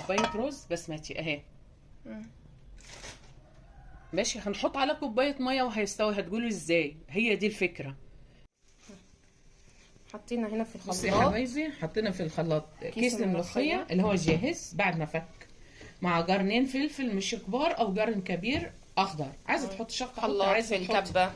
كوبايه رز بسمتي اهي. ماشي، هنحط على كوبايه ميه وهيستوي. هتقولوا ازاي؟ هي دي الفكره. حطينا هنا في بصي يا الخلاط حبايبي، حطينا في الخلاط كيس الملوخية. الملوخيه اللي هو جاهز بعد ما فك، مع جرنين فلفل مش كبار او جرن كبير اخضر. عايزه تحط شطه حطي، خلاط عايزه في تحطي الكبة.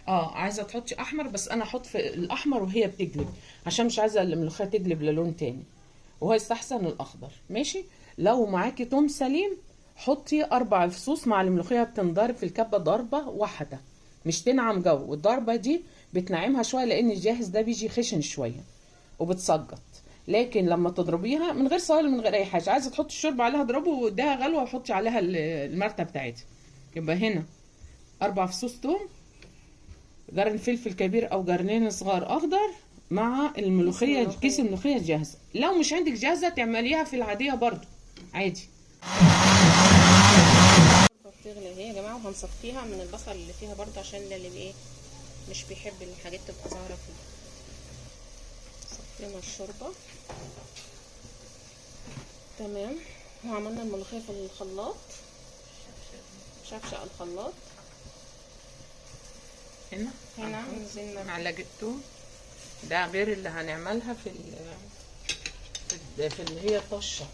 عايزه تحطي احمر، بس انا احط في الاحمر وهي بتقلب، عشان مش عايزه الملوخيه تقلب للون تاني، وهو يستحسن الاخضر. ماشي. لو معاكي توم سليم حطي 4 فصوص مع الملوخيه، بتنضرب في الكبه ضربه واحده، مش تنعم جو. والضربه دي بتنعمها شويه، لان الجاهز ده بيجي خشن شويه وبتسقط. لكن لما تضربيها من غير سوائل من غير اي حاجه، عايزه تحطي الشوربه عليها اضربه واديها غلوه وحطي عليها المرته بتاعتها. يبقى هنا 4 فصوص توم، جرن فلفل كبير او جرنين صغار اخضر، مع الملوخيه كيس الملوخيه جاهزه. لو مش عندك جاهزه تعمليها في العاديه برضو عادي. بتغلي اهي يا جماعه، وهنصفيها من البصل اللي فيها برضو، عشان اللي ايه مش بيحب الحاجات تبقى ظاهره فيه. صفينا الشوربه تمام، وعملنا الملوخيه في الخلاط، شفشق الخلاط. هنا نزلنا معلقه توم، ده غير اللي هنعملها في اللي هي الطشه،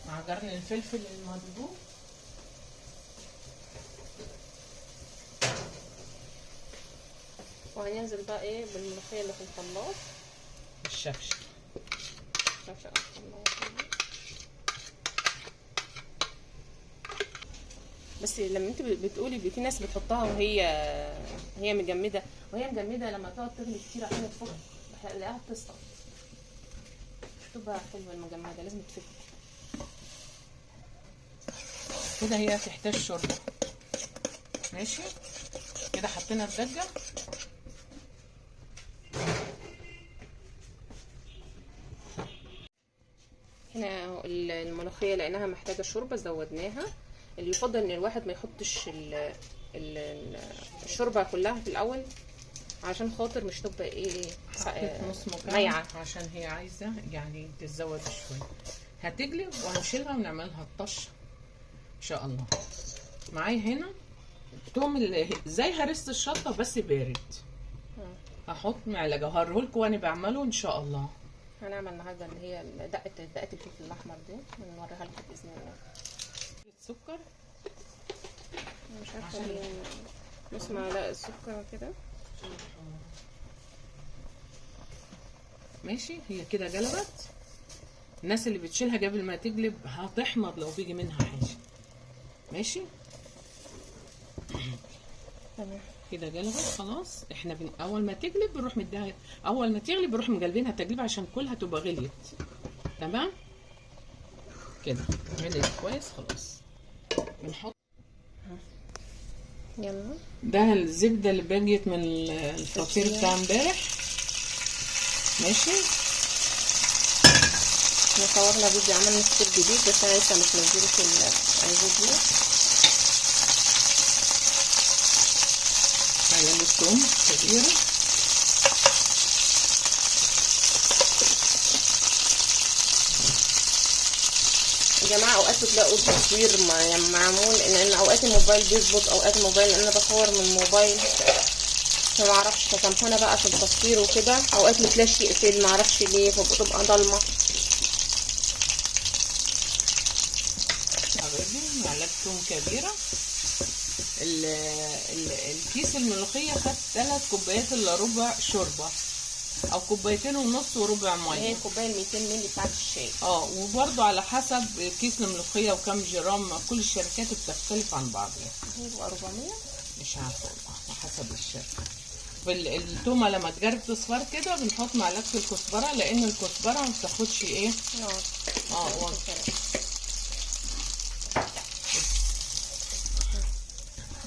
مع جرن الفلفل المضروب. وهننزل بقى ايه بالملوخيه اللي في الخلاط، الشفشق شفشق الخلاط. بس لما انت بتقولي في ناس بتحطها وهي مجمده، وهي مجمده لما تقعد تغلي كتير عشان تفك تلاقيها بتسقط، مش تبقى حلوه المجمده، لازم تفك كده. هي تحتاج شوربه. ماشي كده، حطينا الدجه. هنا الملوخيه لقيناها محتاجه شوربه زودناها. اللي يفضل ان الواحد ما يحطش الشوربه كلها في الاول، عشان خاطر مش تبقى ايه نص ميعه، عشان هي عايزه يعني تتزود شويه. هتجلي وهنشيلها ونعملها الطشه ان شاء الله. معايا هنا توم زي هرسه الشطه بس بارد. هحط معلقه وهوريهولكوا وانا بعمله ان شاء الله. هنعمل النهارده اللي هي دقه الفلفل الاحمر دي، ونوريها لكم باذن الله. سكر، مش عارفه نص معلقه سكر كده. ماشي. هي كده جلبت. الناس اللي بتشيلها قبل ما تجلب هتحمض لو بيجي منها حاجه. ماشي تمام كده جلبت خلاص. احنا اول ما تجلب بنروح مديها، اول ما تغلب بنروح مجلبينها تجليب عشان كلها تبقى غليت. تمام كده غليت كويس خلاص. بنحط يلا ده الزبده اللي بقيت من الفطير بتاع امبارح. ماشي. احنا صورنا فيديو، عملنا فطير جديد بس انا لسه مش منزله في الفيديو. معلقه ثوم كبيره، يا جماعه اوقات بتلاقوا التصوير معمول ان اوقات الموبايل بيظبط، اوقات الموبايل انا بصور من الموبايل فما اعرفش، فكمتنا بقى في التصوير وكده، اوقات الفلاش يقفل ما اعرفش ليه فبتبقى ضلمه. معلقه ثوم كبيره. الكيس الملوخيه خد 3 كوبايات الا ربع شوربه، او 2.5 كوبايات وربع ميه. هي الكوبايه ال 200 مللي بتاعت الشاي. وبرده على حسب كيس الملوخيه وكم جرام، كل الشركات بتختلف عن بعضها. هيبقى 400 مش عارفه والله، حسب الشركه. التومه لما تجرب تصفر كده بنحط معلقه الكزبره، لان الكزبره ما بتاخدش ايه نار.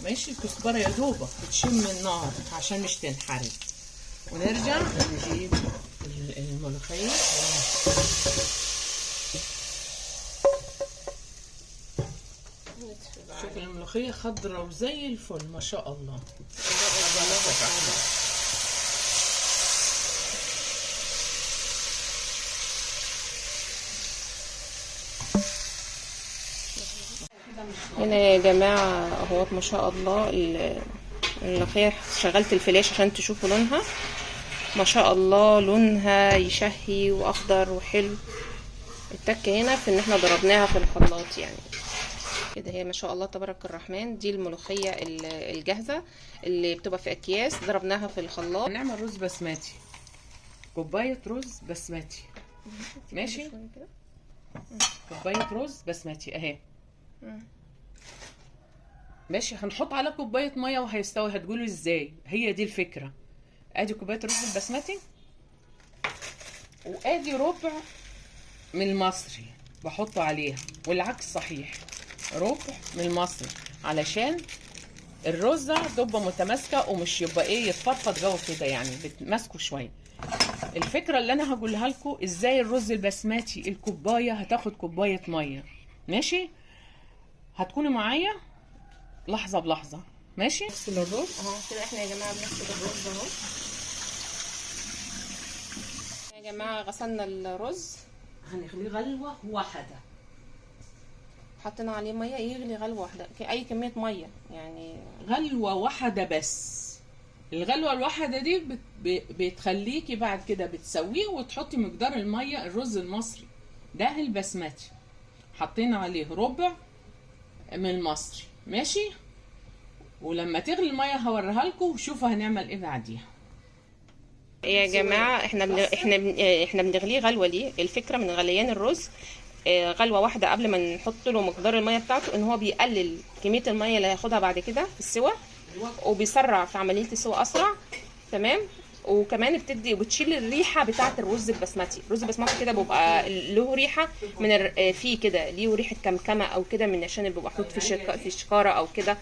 ماشي. الكزبره يا دوبك بتشم النار عشان مش تنحرق. ونرجع نجيب الملوخيه. شوف الملوخيه خضرة وزي الفل ما شاء الله. هنا يا جماعة اهوت ما شاء الله الملوخية، شغلت الفلاش عشان تشوفوا لونها. ما شاء الله لونها يشهي واخضر وحلو. التكة هنا في ان احنا ضربناها في الخلاط يعني كده. هي ما شاء الله تبارك الرحمن. دي الملوخية الجاهزة اللي بتبقى في اكياس، ضربناها في الخلاط. هنعمل رز بسمتي، كوباية رز بسمتي. ماشي، كوباية رز بسمتي اهي. ماشي، هنحط على كوباية مية وهيستوي. هتقولوا ازاي؟ هي دي الفكرة. ادي كوباية الرز البسمتي، وادي ربع من المصري بحطه عليها، والعكس صحيح، ربع من المصري علشان الرزة تبقى متماسكة ومش يبقى ايه يتفضفض جوه كده، يعني بتماسكه شوية. الفكرة اللي انا هقولها لكم ازاي الرز البسمتي الكوباية هتاخد كوباية مية. ماشي، هتكونوا معايا لحظة بلحظة. ماشي، نغسل الرز اهو كده. احنا يا جماعة بنغسل الرز اهو يا جماعة. غسلنا الرز، هنغليه غلوة واحدة. حطينا عليه مية يغلي غلوة واحدة، اي كمية مية يعني. غلوة واحدة بس. الغلوة الواحدة دي بتخليكي بعد كده بتسويه وتحطي مقدار المية. الرز المصري ده البسمتي حطينا عليه ربع من المصري. ماشي، ولما تغلي المية هوريها لكم وشوفوا هنعمل ايه بعديها. يا جماعة احنا بنغليه غلوة. ليه الفكرة من غليان الرز؟ غلوة واحدة قبل ما نحط له مقدار المية بتاعته، ان هو بيقلل كمية المية اللي هياخدها بعد كده في السوى، وبيسرع في عملية السوى اسرع. تمام، وكمان بتشيل الريحة بتاعة الرز البسمتي. الرز البسمتي كده بيبقى له ريحة من فيه كده، ليه ريحة كمكمة او كده، من عشان بيبقى محطوط في شكارة او كده.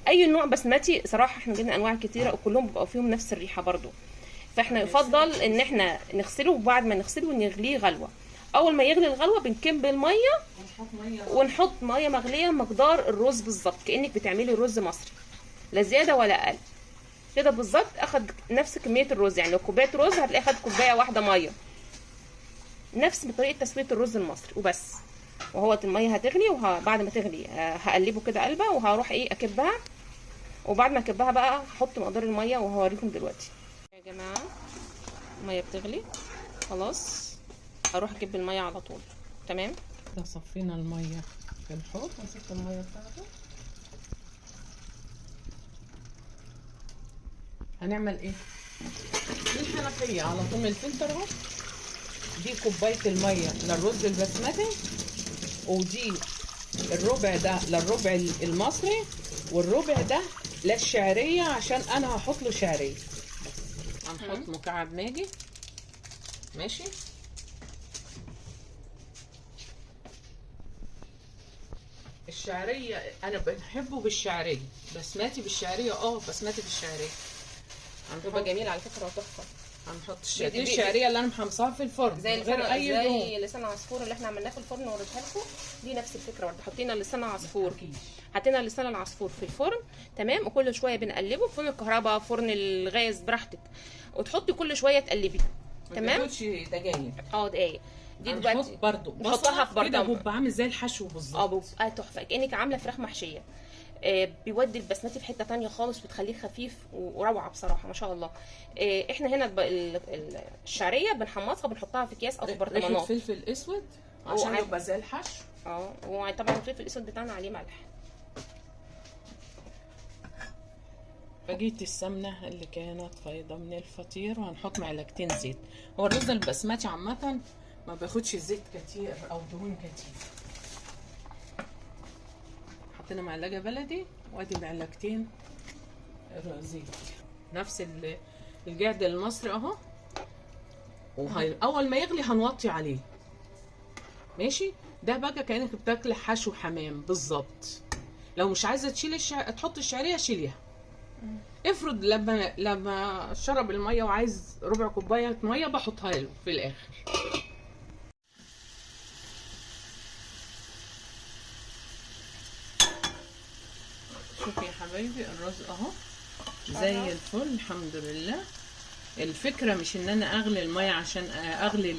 اي نوع بسمتي صراحة احنا جبنا انواع كتيرة وكلهم بيبقى فيهم نفس الريحة برضو. فاحنا يفضل ان احنا نغسله، وبعد ما نغسله نغليه غلوة. اول ما يغلي الغلوة بنكب المية ونحط مية مغلية مقدار الرز بالظبط، كأنك بتعملي رز مصري، لا زيادة ولا اقل كده بالظبط. اخد نفس كمية الرز، يعني لو كوباية رز هتلاقي اخد كوباية واحدة مية، نفس بطريقة تسوية الرز المصري وبس. وهو المية هتغلي، وبعد ما تغلي هقلبه كده قلبة، وهروح ايه اكبها. وبعد ما اكبها بقى هحط مقدار المية وهوريكم دلوقتي. يا جماعة المية بتغلي خلاص، هروح اجيب المية على طول. تمام، ده صفينا المية في الحوض، مسكت المية بتاعته. هنعمل ايه؟ دي الحنفية على طول من الفلتر اهو. دي كوباية المية للرز البسمتي، ودي الربع ده للربع المصري، والربع ده للشعرية عشان انا هحط له شعرية. هنحط مكعب ماجي. ماشي، الشعرية انا بحبه بالشعرية، بسمتي بالشعرية. بسمتي بالشعرية بيبقى جميل على فكرة وتحفة. هنحط دي الشعرية اللي انا محمصاها في الفرن زي لسان العصفور اللي احنا عملناه في الفرن ووريتها لكم. دي نفس الفكرة برضه. حطينا لسان العصفور في الفرن. تمام، وكل شوية بنقلبه. فرن الكهرباء، فرن الغاز، براحتك. وتحطي كل شوية تقلبي. تمام، ما تاخدش دقايق. دقايق. دي دلوقتي برضه نحطها في برطمان، بيبقى عامل زي الحشو بالظبط. بيبقى تحفة، كأنك عاملة فراخ محشية. بيودي البسمتي في حته تانية خالص، بتخليه خفيف وروعه بصراحه ما شاء الله. احنا هنا الشعريه بنحمصها، بنحطها في اكياس او في برطمانات. فلفل اسود عشان يبقى زي الحشو. وطبعا الفلفل الاسود بتاعنا عليه ملح. بقية السمنة اللي كانت فايضة من الفطير، وهنحط معلقتين زيت. هو الرز البسمتي عامة ما بياخدش زيت كتير او دهون كتير. حطينا معلقة بلدي، وادي معلقتين زيت نفس الجعد المصري اهو. اول ما يغلي هنوطي عليه. ماشي، ده بقى كأنك بتاكل حشو حمام بالظبط. لو مش عايزة تحط الشعرية شيليها. افرض لما شرب المية وعايز ربع كوباية مية بحطها له في الاخر. شوفي يا حبايبي الرز اهو زي الفل الحمد لله. الفكرة مش ان انا اغلي المية عشان اغلي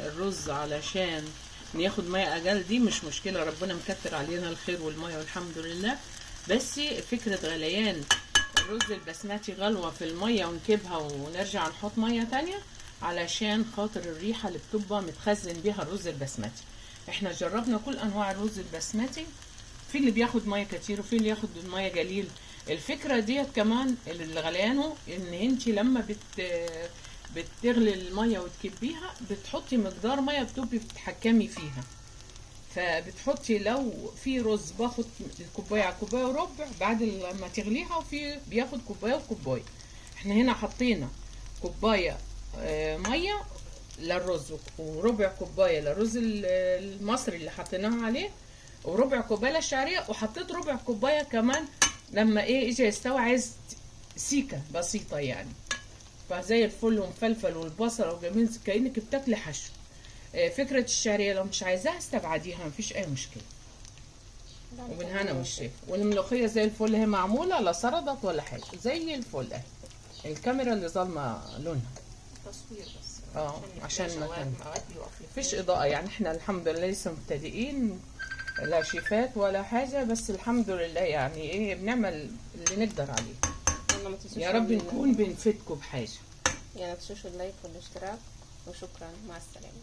الرز علشان ان ياخد ميه اقل دي مش مشكله، ربنا مكتر علينا الخير والميه والحمد لله. بس فكره غليان الرز البسمتي غلوه في الميه ونكبها ونرجع نحط ميه تانية علشان خاطر الريحه اللي بتبقى متخزن بيها الرز البسمتي. احنا جربنا كل انواع الرز البسمتي، في اللي بياخد ميه كتير وفي اللي ياخد الميه قليل. الفكره ديت كمان اللي غليانه ان انت لما بتغلي الميه وتكبيها بتحطي مقدار ميه بتبقي بتتحكمي فيها. فبتحطي لو في رز باخد الكوبايه على كوبايه وربع بعد لما تغليها، وفي بياخد كوبايه وكوبايه. احنا هنا حطينا كوبايه ميه للرز وربع كوبايه للرز المصري اللي حطيناها عليه وربع كوبايه للشعريه، وحطيت ربع كوبايه كمان لما اجى يستوي عايز سيكه بسيطه يعني. فزي الفل ومفلفل والبصل وجميل كأنك بتاكلي حشو. فكرة الشعرية لو مش عايزاها استبعديها مفيش أي مشكلة. وبالهنا والشفا. والملوخية زي الفل هي معمولة لا سردت ولا حاجة، زي الفل اهي. الكاميرا اللي ظالمة لونها. تصوير بس. عشان ما مفيش إضاءة يعني، احنا الحمد لله لسه مبتدئين، لا شيفات ولا حاجة، بس الحمد لله يعني ايه بنعمل اللي نقدر عليه. يا رب نكون بنفيدكم بحاجة. يعني ما تنسوش اللايك والاشتراك، وشكرا، مع السلامة.